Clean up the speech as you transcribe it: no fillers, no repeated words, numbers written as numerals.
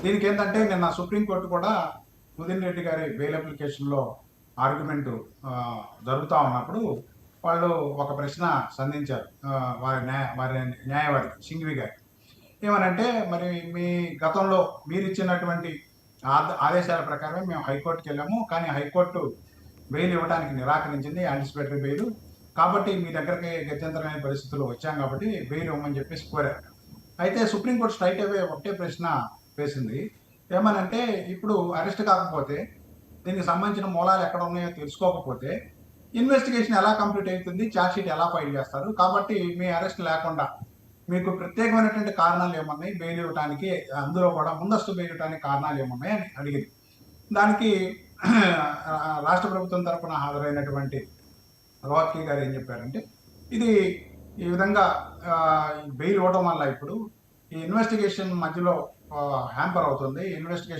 దీనికి ఏంటంటే నిన్న సుప్రీంకోర్టు కూడా ఉదిన్ రెడ్డి గారి బెయిల్ అప్లికేషన్లో ఆర్గ్యుమెంట్ జరుగుతూ ఉన్నప్పుడు వాళ్ళు ఒక ప్రశ్న సంధించారు. వారి న్యాయవాది సింఘ్వి గారు ఏమనంటే, మరి మీ గతంలో మీరు ఇచ్చినటువంటి ఆదేశాల ప్రకారం మేము హైకోర్టుకి వెళ్ళాము, కానీ హైకోర్టు బెయిల్ ఇవ్వడానికి నిరాకరించింది, యాంటిసిపేటరీ బెయిల్. కాబట్టి మీ దగ్గరికి గత్యంతరమైన పరిస్థితులు వచ్చాం కాబట్టి బెయిల్ ఇవ్వమని చెప్పేసి కోరారు. అయితే సుప్రీంకోర్టు స్ట్రైట్ అవే ఒకటే ప్రశ్న వేసింది. ఏమనంటే, ఇప్పుడు అరెస్ట్ కాకపోతే, దీనికి సంబంధించిన మూలాలు ఎక్కడ ఉన్నాయో తెలుసుకోకపోతే ఇన్వెస్టిగేషన్ ఎలా కంప్లీట్ అవుతుంది, ఛార్జ్షీట్ ఎలా ఫైల్ చేస్తారు, కాబట్టి మీ అరెస్ట్ లేకుండా మీకు ప్రత్యేకమైనటువంటి కారణాలు ఏమున్నాయి బెయిల్ ఇవ్వడానికి, అందులో కూడా ముందస్తు బెయిల్ ఇవ్వడానికి కారణాలు ఏమున్నాయి అని అడిగింది. దానికి రాష్ట్ర ప్రభుత్వం తరఫున హాజరైనటువంటి రోహత్గి గారు ఏం చెప్పారంటే, ఇది ఈ విధంగా బెయిల్ ఇవ్వడం వల్ల ఇప్పుడు ఈ ఇన్వెస్టిగేషన్ మధ్యలో హ్యాంపర్ అవుతుంది. ఇన్వెస్టిగేషన్